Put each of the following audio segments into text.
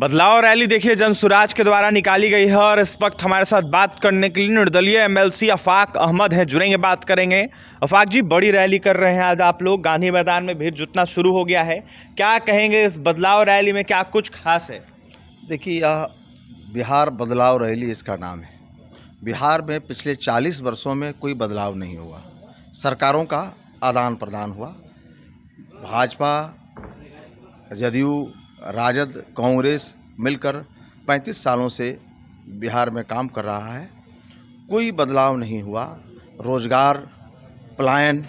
बदलाव रैली देखिए जनसुराज के द्वारा निकाली गई है और इस वक्त हमारे साथ बात करने के लिए निर्दलीय एमएलसी अफाक अहमद हैं, जुड़ेंगे, बात करेंगे। अफाक जी, बड़ी रैली कर रहे हैं आज आप लोग, गांधी मैदान में भीड़ जुटना शुरू हो गया है, क्या कहेंगे इस बदलाव रैली में, क्या कुछ खास है? देखिए, यह बिहार बदलाव रैली इसका नाम है। बिहार में पिछले 40 वर्षों में कोई बदलाव नहीं हुआ। सरकारों का आदान प्रदान हुआ। भाजपा, जदयू, राजद, कांग्रेस मिलकर 35 सालों से बिहार में काम कर रहा है। कोई बदलाव नहीं हुआ। रोजगार, पलायन,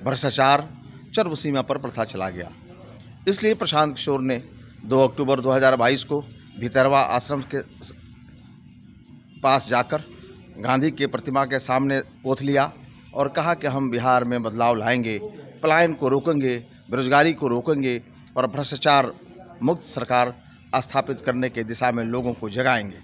भ्रष्टाचार चरमसीमा पर प्रथा चला गया। इसलिए प्रशांत किशोर ने 2 अक्टूबर 2022 को भितरवा आश्रम के पास जाकर गांधी की प्रतिमा के सामने पोथ लिया और कहा कि हम बिहार में बदलाव लाएंगे, पलायन को रोकेंगे, बेरोजगारी को रोकेंगे और भ्रष्टाचार मुक्त सरकार स्थापित करने की दिशा में लोगों को जगाएंगे।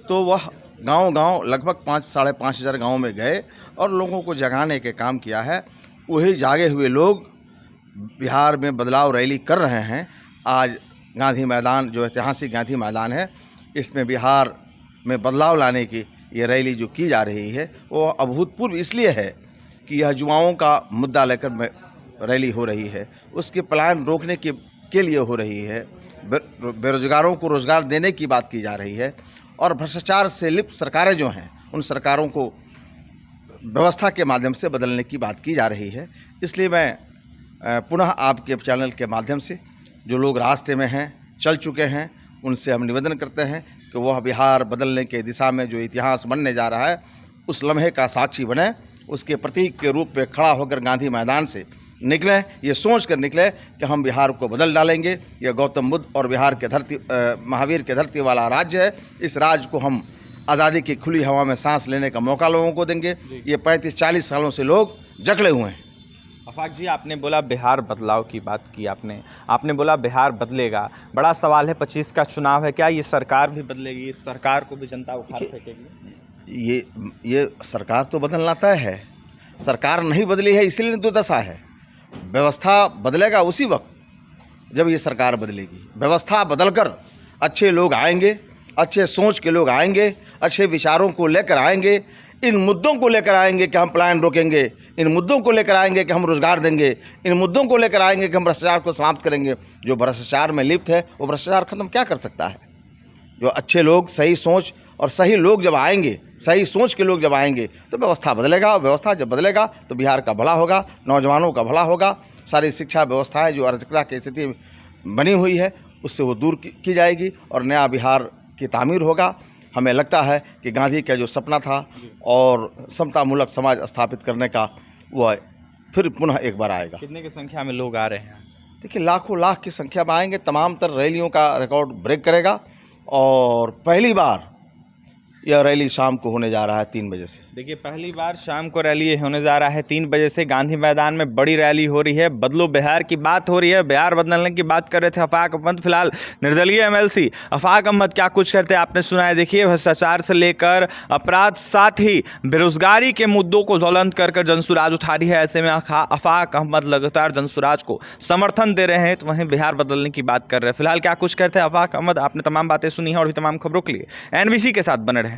तो वह गांव-गांव लगभग 5-साढ़े 5 हज़ार गाँव में गए और लोगों को जगाने के काम किया है। वही जागे हुए लोग बिहार में बदलाव रैली कर रहे हैं। आज गांधी मैदान, जो ऐतिहासिक गांधी मैदान है, इसमें बिहार में बदलाव लाने की ये रैली जो की जा रही है वो अभूतपूर्व इसलिए है कि यह युवाओं का मुद्दा लेकर रैली हो रही है। उसके पलायन रोकने के लिए हो रही है। बेरोजगारों को रोजगार देने की बात की जा रही है और भ्रष्टाचार से लिप्त सरकारें जो हैं उन सरकारों को व्यवस्था के माध्यम से बदलने की बात की जा रही है। इसलिए मैं पुनः आपके चैनल के माध्यम से जो लोग रास्ते में हैं, चल चुके हैं, उनसे हम निवेदन करते हैं कि वह बिहार बदलने के दिशा में जो इतिहास बनने जा रहा है उस लम्हे का साक्षी बने, उसके प्रतीक के रूप में खड़ा होकर गांधी मैदान से निकले, ये सोच कर निकले कि हम बिहार को बदल डालेंगे। यह गौतम बुद्ध और बिहार के धरती महावीर के धरती वाला राज्य है। इस राज्य को हम आज़ादी की खुली हवा में सांस लेने का मौका लोगों को देंगे। ये 35-40 सालों से लोग जकड़े हुए हैं। अफाक जी, आपने बोला बिहार बदलाव की बात की, आपने बोला बिहार बदलेगा। बड़ा सवाल है, 25 का चुनाव है, क्या ये सरकार भी बदलेगी? इस सरकार को भी जनता उखाड़ फेंकेगी? ये सरकार तो बदलना तय है। सरकार नहीं बदली है, इसीलिए दुर्दशा है। व्यवस्था बदलेगा उसी वक्त जब ये सरकार बदलेगी। व्यवस्था बदलकर अच्छे लोग आएंगे, अच्छे सोच के लोग आएंगे, अच्छे विचारों को लेकर आएंगे, इन मुद्दों को लेकर आएंगे कि हम पलायन रोकेंगे, इन मुद्दों को लेकर आएंगे कि हम रोजगार देंगे, इन मुद्दों को लेकर आएंगे कि हम भ्रष्टाचार को समाप्त करेंगे। जो भ्रष्टाचार में लिप्त है वो भ्रष्टाचार खत्म क्या कर सकता है? जो अच्छे लोग, सही सोच और सही लोग जब आएंगे, सही सोच के लोग जब आएंगे तो व्यवस्था बदलेगा। व्यवस्था जब बदलेगा तो बिहार का भला होगा, नौजवानों का भला होगा। सारी शिक्षा व्यवस्थाएं जो अराजकता की स्थिति बनी हुई है उससे वो दूर की जाएगी और नया बिहार की तामीर होगा। हमें लगता है कि गांधी का जो सपना था और समतामूलक समाज स्थापित करने का, वह फिर पुनः एक बार आएगा। कितने की संख्या में लोग आ रहे हैं? देखिए, लाखों लाख की संख्या में आएंगे। तमाम तरह रैलियों का रिकॉर्ड ब्रेक करेगा और पहली बार यह रैली शाम को होने जा रहा है 3 बजे से। देखिए, पहली बार शाम को रैली होने जा रहा है 3 बजे से। गांधी मैदान में बड़ी रैली हो रही है, बदलो बिहार की बात हो रही है, बिहार बदलने की बात कर रहे थे अफाक अहमद। फिलहाल निर्दलीय एमएलसी अफाक अहमद क्या कुछ करते हैं आपने सुना है। देखिए, भ्रष्टाचार से लेकर अपराध, साथ ही बेरोजगारी के मुद्दों को ज्वलंत कर जनसुराज उठा रही है। ऐसे में अफाक अहमद लगातार जनसुराज को समर्थन दे रहे हैं, तो वहीं बिहार बदलने की बात कर रहे हैं। फिलहाल क्या कुछ करते हैं अफाक अहमद, आपने तमाम बातें सुनी हैं और भी तमाम खबरों के लिए NBC के साथ बने रहे।